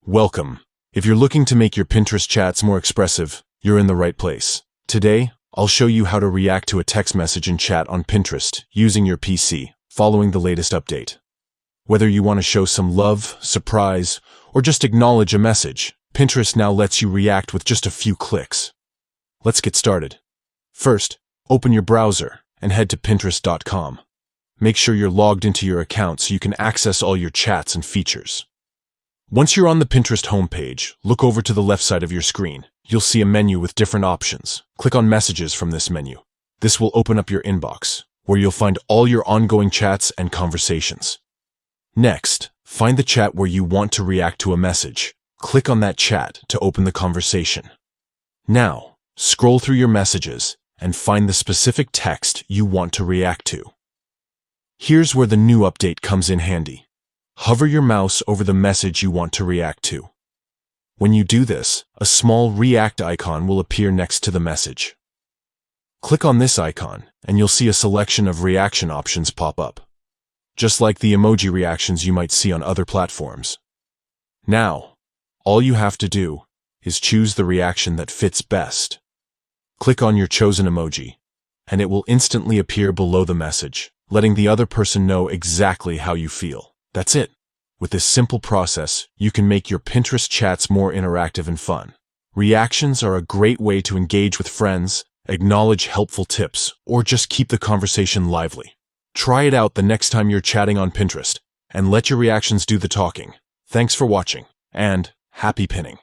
Welcome. If you're looking to make your Pinterest chats more expressive, you're in the right place. Today, I'll show you how to react to a text message in chat on Pinterest using your PC, following the latest update. Whether you want to show some love, surprise, or just acknowledge a message, Pinterest now lets you react with just a few clicks. Let's get started. First, open your browser and head to Pinterest.com. Make sure you're logged into your account so you can access all your chats and features. Once you're on the Pinterest homepage, look over to the left side of your screen. You'll see a menu with different options. Click on Messages from this menu. This will open up your inbox, where you'll find all your ongoing chats and conversations. Next, find the chat where you want to react to a message. Click on that chat to open the conversation. Now, scroll through your messages and find the specific text you want to react to. Here's where the new update comes in handy. Hover your mouse over the message you want to react to. When you do this, a small react icon will appear next to the message. Click on this icon, and you'll see a selection of reaction options pop up, just like the emoji reactions you might see on other platforms. Now, all you have to do is choose the reaction that fits best. Click on your chosen emoji, and it will instantly appear below the message, letting the other person know exactly how you feel. That's it. With this simple process, you can make your Pinterest chats more interactive and fun. Reactions are a great way to engage with friends, acknowledge helpful tips, or just keep the conversation lively. Try it out the next time you're chatting on Pinterest, and let your reactions do the talking. Thanks for watching, and happy pinning.